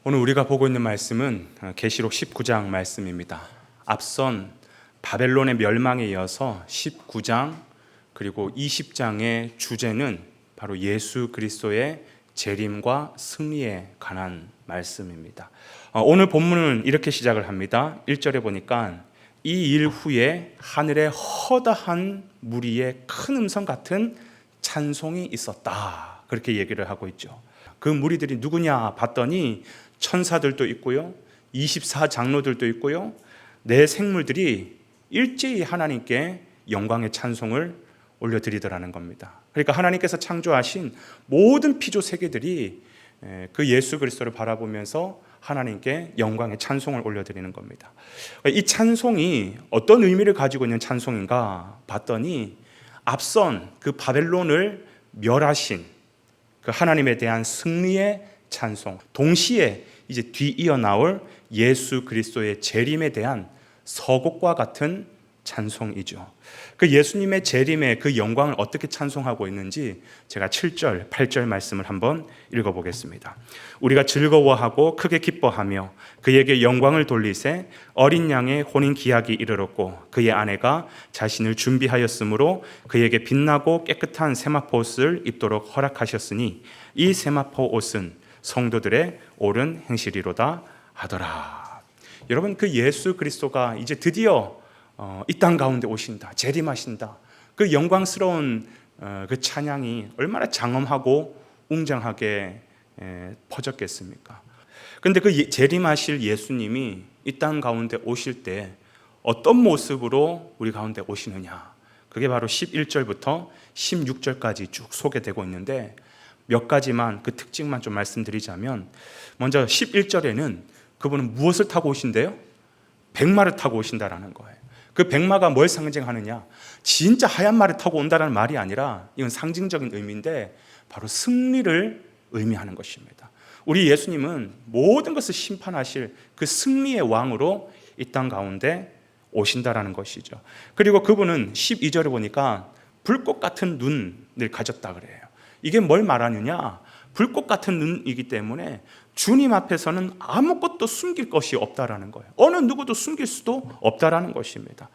오늘 우리가 보고 있는 말씀은 계시록 19장 말씀입니다. 앞선 바벨론의 멸망에 이어서 19장 그리고 20장의 주제는 바로 예수 그리스도의 재림과 승리에 관한 말씀입니다. 오늘 본문은 이렇게 시작을 합니다. 1절에 보니까 이 일 후에 하늘에 허다한 무리의 큰 음성 같은 찬송이 있었다, 그렇게 얘기를 하고 있죠. 그 무리들이 누구냐 봤더니 천사들도 있고요, 24장로들도 있고요, 네 생물들이 일제히 하나님께 영광의 찬송을 올려드리더라는 겁니다. 그러니까 하나님께서 창조하신 모든 피조 세계들이 그 예수 그리스도를 바라보면서 하나님께 영광의 찬송을 올려드리는 겁니다. 이 찬송이 어떤 의미를 가지고 있는 찬송인가 봤더니 앞선 그 바벨론을 멸하신 그 하나님에 대한 승리의 찬송, 동시에 이제 뒤이어 나올 예수 그리스도의 재림에 대한 서곡과 같은 찬송이죠. 그 예수님의 재림의 그 영광을 어떻게 찬송하고 있는지 제가 7절, 8절 말씀을 한번 읽어보겠습니다. 우리가 즐거워하고 크게 기뻐하며 그에게 영광을 돌리세 어린 양의 혼인 기약이 이르렀고 그의 아내가 자신을 준비하였으므로 그에게 빛나고 깨끗한 세마포 옷을 입도록 허락하셨으니 이 세마포 옷은 성도들의 옳은 행실이로다 하더라. 여러분, 그 예수 그리스도가 이제 드디어 이 땅 가운데 오신다, 재림하신다, 그 영광스러운 그 찬양이 얼마나 장엄하고 웅장하게 퍼졌겠습니까? 그런데 그 재림하실 예수님이 이 땅 가운데 오실 때 어떤 모습으로 우리 가운데 오시느냐, 그게 바로 11절부터 16절까지 쭉 소개되고 있는데 몇 가지만 그 특징만 좀 말씀드리자면, 먼저 11절에는 그분은 무엇을 타고 오신대요? 백마를 타고 오신다라는 거예요. 그 백마가 뭘 상징하느냐, 진짜 하얀 말을 타고 온다는 말이 아니라 이건 상징적인 의미인데 바로 승리를 의미하는 것입니다. 우리 예수님은 모든 것을 심판하실 그 승리의 왕으로 이 땅 가운데 오신다라는 것이죠. 그리고 그분은 12절에 보니까 불꽃 같은 눈을 가졌다 그래요. 이게 뭘 말하느냐, 불꽃 같은 눈이기 때문에 주님 앞에서는 아무것도 숨길 것이 없다라는 거예요. 어느 누구도 숨길 수도 없다라는 것입니다.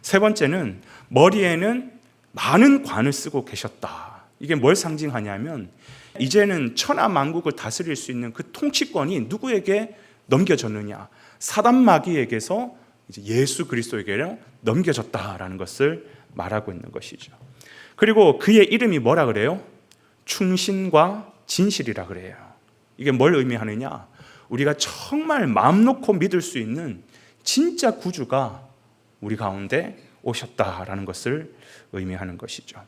세 번째는 머리에는 많은 관을 쓰고 계셨다. 이게 뭘 상징하냐면 이제는 천하 만국을 다스릴 수 있는 그 통치권이 누구에게 넘겨졌느냐, 사단 마귀에게서 이제 예수 그리스도에게 넘겨졌다라는 것을 말하고 있는 것이죠. 그리고 그의 이름이 뭐라 그래요? 충신과 진실이라 그래요. 이게 뭘 의미하느냐, 우리가 정말 마음 놓고 믿을 수 있는 진짜 구주가 우리 가운데 오셨다라는 것을 의미하는 것이죠.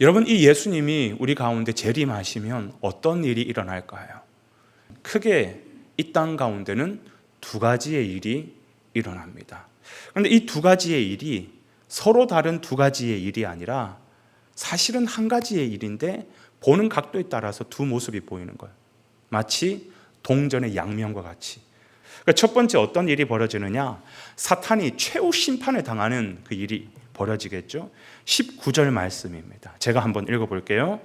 여러분, 이 예수님이 우리 가운데 재림하시면 어떤 일이 일어날까요? 크게 이 땅 가운데는 두 가지의 일이 일어납니다. 그런데 이 두 가지의 일이 서로 다른 두 가지의 일이 아니라 사실은 한 가지의 일인데 보는 각도에 따라서 두 모습이 보이는 거예요. 마치 동전의 양면과 같이. 그러니까 첫 번째 어떤 일이 벌어지느냐, 사탄이 최후 심판을 당하는 그 일이 벌어지겠죠. 19절 말씀입니다. 제가 한번 읽어볼게요.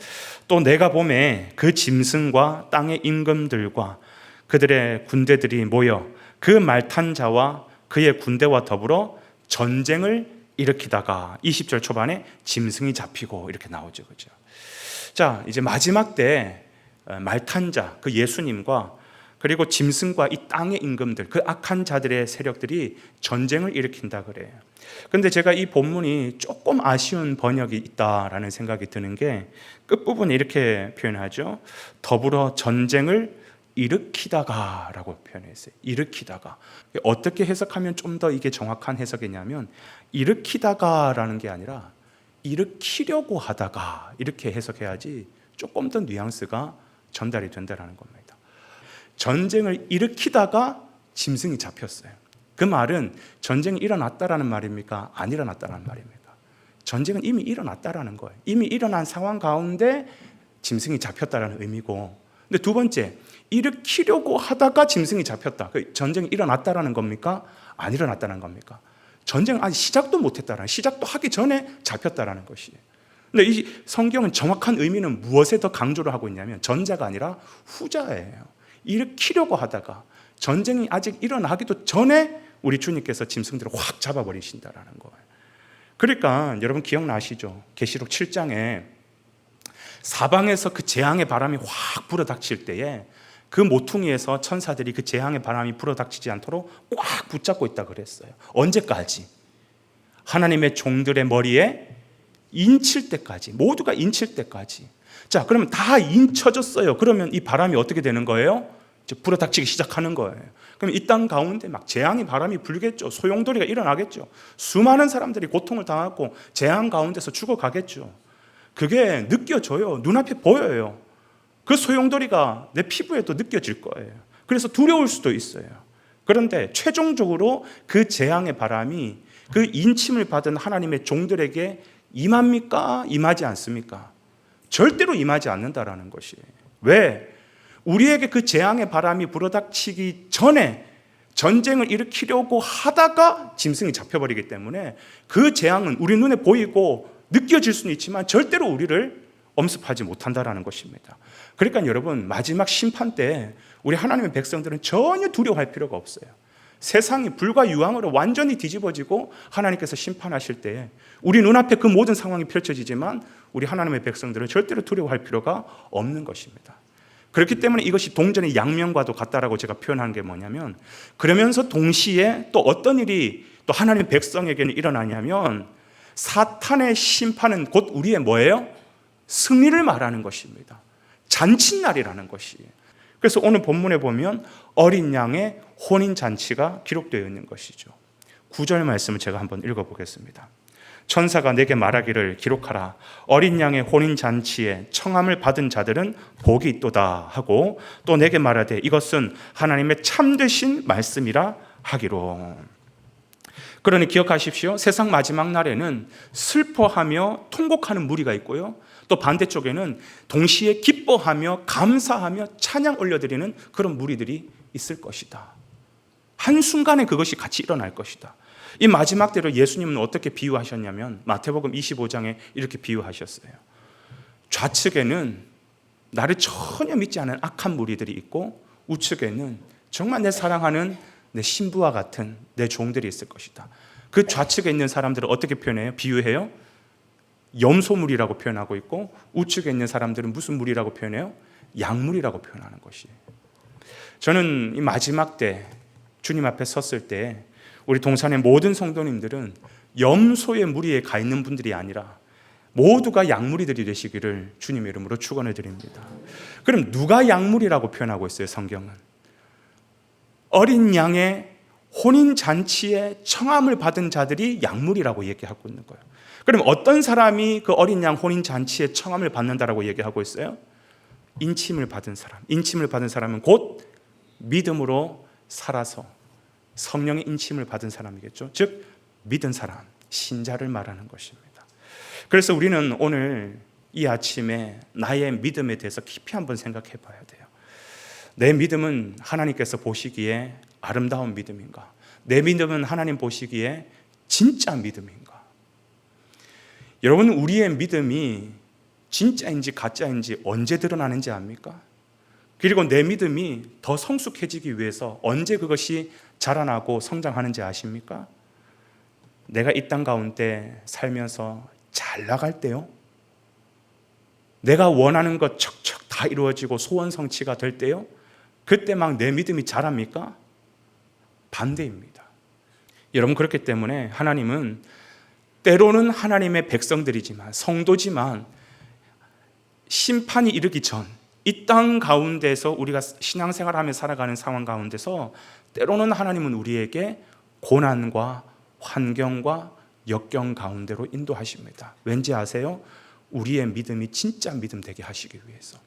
또 내가 보매 그 짐승과 땅의 임금들과 그들의 군대들이 모여 그 말탄 자와 그의 군대와 더불어 전쟁을 일으키다가 20절 초반에 짐승이 잡히고 이렇게 나오죠, 그죠? 자, 이제 마지막 때 말탄 자, 그 예수님과 그리고 짐승과 이 땅의 임금들, 그 악한 자들의 세력들이 전쟁을 일으킨다 그래요. 그런데 제가 이 본문이 조금 아쉬운 번역이 있다라는 생각이 드는 게 끝부분에 이렇게 표현하죠. 더불어 전쟁을 일으키다가라고 표현했어요. 일으키다가. 어떻게 해석하면 좀 더 이게 정확한 해석이냐면 일으키다가라는 게 아니라 일으키려고 하다가, 이렇게 해석해야지 조금 더 뉘앙스가 전달이 된다는 겁니다. 전쟁을 일으키다가 짐승이 잡혔어요. 그 말은 전쟁이 일어났다라는 말입니까? 안 일어났다라는 말입니까? 전쟁은 이미 일어났다라는 거예요. 이미 일어난 상황 가운데 짐승이 잡혔다라는 의미고, 근데 두 번째, 일으키려고 하다가 짐승이 잡혔다. 전쟁이 일어났다라는 겁니까? 안 일어났다는 겁니까? 전쟁 아직 시작도 못했다라는, 시작도 하기 전에 잡혔다라는 것이에요. 근데 이 성경은 정확한 의미는 무엇에 더 강조를 하고 있냐면 전자가 아니라 후자예요. 일으키려고 하다가 전쟁이 아직 일어나기도 전에 우리 주님께서 짐승들을 확 잡아버리신다라는 거예요. 그러니까 여러분 기억나시죠? 계시록 7장에 사방에서 그 재앙의 바람이 확 불어닥칠 때에 그 모퉁이에서 천사들이 그 재앙의 바람이 불어닥치지 않도록 꽉 붙잡고 있다 그랬어요. 언제까지? 하나님의 종들의 머리에 인칠 때까지, 모두가 인칠 때까지. 자, 그러면 다 인쳐졌어요. 그러면 이 바람이 어떻게 되는 거예요? 이제 불어닥치기 시작하는 거예요. 그럼 이 땅 가운데 막 재앙의 바람이 불겠죠. 소용돌이가 일어나겠죠. 수많은 사람들이 고통을 당하고 재앙 가운데서 죽어가겠죠. 그게 느껴져요. 눈앞에 보여요. 그 소용돌이가 내 피부에도 느껴질 거예요. 그래서 두려울 수도 있어요. 그런데 최종적으로 그 재앙의 바람이 그 인침을 받은 하나님의 종들에게 임합니까? 임하지 않습니까? 절대로 임하지 않는다라는 것이에요. 왜? 우리에게 그 재앙의 바람이 불어닥치기 전에 전쟁을 일으키려고 하다가 짐승이 잡혀버리기 때문에 그 재앙은 우리 눈에 보이고 느껴질 수는 있지만 절대로 우리를 엄습하지 못한다라는 것입니다. 그러니까 여러분, 마지막 심판 때 우리 하나님의 백성들은 전혀 두려워할 필요가 없어요. 세상이 불과 유황으로 완전히 뒤집어지고 하나님께서 심판하실 때 우리 눈앞에 그 모든 상황이 펼쳐지지만 우리 하나님의 백성들은 절대로 두려워할 필요가 없는 것입니다. 그렇기 때문에 이것이 동전의 양면과도 같다라고 제가 표현한 게 뭐냐면, 그러면서 동시에 또 어떤 일이 또 하나님의 백성에게는 일어나냐면 사탄의 심판은 곧 우리의 뭐예요? 승리를 말하는 것입니다. 잔칫날이라는 것이에요. 그래서 오늘 본문에 보면 어린 양의 혼인잔치가 기록되어 있는 것이죠. 9절 말씀을 제가 한번 읽어보겠습니다. 천사가 내게 말하기를 기록하라. 어린 양의 혼인잔치에 청함을 받은 자들은 복이 있도다 하고, 또 내게 말하되 이것은 하나님의 참되신 말씀이라 하기로. 그러니 기억하십시오. 세상 마지막 날에는 슬퍼하며 통곡하는 무리가 있고요, 또 반대쪽에는 동시에 기뻐하며 감사하며 찬양 올려드리는 그런 무리들이 있을 것이다. 한순간에 그것이 같이 일어날 것이다. 이 마지막 때로 예수님은 어떻게 비유하셨냐면 마태복음 25장에 이렇게 비유하셨어요. 좌측에는 나를 전혀 믿지 않은 악한 무리들이 있고, 우측에는 정말 내 사랑하는 내 신부와 같은 내 종들이 있을 것이다. 그 좌측에 있는 사람들을 어떻게 표현해요? 비유해요? 염소물이라고 표현하고 있고, 우측에 있는 사람들은 무슨 물이라고 표현해요? 양물이라고 표현하는 것이에요. 저는 이 마지막 때 주님 앞에 섰을 때 우리 동산의 모든 성도님들은 염소의 무리에 가 있는 분들이 아니라 모두가 양무리들이 되시기를 주님의 이름으로 축원을 드립니다. 그럼 누가 양무리라고 표현하고 있어요? 성경은 어린 양의 혼인잔치에 청함을 받은 자들이 양무리라고 얘기하고 있는 거예요. 그럼 어떤 사람이 그 어린 양 혼인잔치에 청함을 받는다라고 얘기하고 있어요? 인침을 받은 사람. 인침을 받은 사람은 곧 믿음으로 살아서 성령의 인침을 받은 사람이겠죠. 즉 믿은 사람, 신자를 말하는 것입니다. 그래서 우리는 오늘 이 아침에 나의 믿음에 대해서 깊이 한번 생각해 봐야 돼요. 내 믿음은 하나님께서 보시기에 아름다운 믿음인가? 내 믿음은 하나님 보시기에 진짜 믿음인가? 여러분, 우리의 믿음이 진짜인지 가짜인지 언제 드러나는지 압니까? 그리고 내 믿음이 더 성숙해지기 위해서 언제 그것이 자라나고 성장하는지 아십니까? 내가 이 땅 가운데 살면서 잘 나갈 때요? 내가 원하는 것 척척 다 이루어지고 소원 성취가 될 때요? 그때 막 내 믿음이 자랍니까? 반대입니다. 여러분, 그렇기 때문에 하나님은 때로는 하나님의 백성들이지만, 성도지만 심판이 이르기 전 이 땅 가운데서 우리가 신앙생활하며 살아가는 상황 가운데서 때로는 하나님은 우리에게 고난과 환경과 역경 가운데로 인도하십니다. 왠지 아세요? 우리의 믿음이 진짜 믿음 되게 하시기 위해서.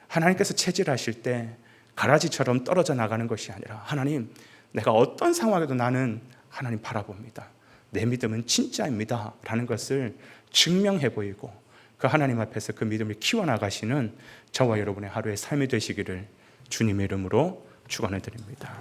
하나님께서 체질하실 때 가라지처럼 떨어져 나가는 것이 아니라, 하나님, 내가 어떤 상황에도 나는 하나님 바라봅니다. 내 믿음은 진짜입니다 라는 것을 증명해 보이고, 그 하나님 앞에서 그 믿음을 키워나가시는 저와 여러분의 하루의 삶이 되시기를 주님의 이름으로 축원해 드립니다.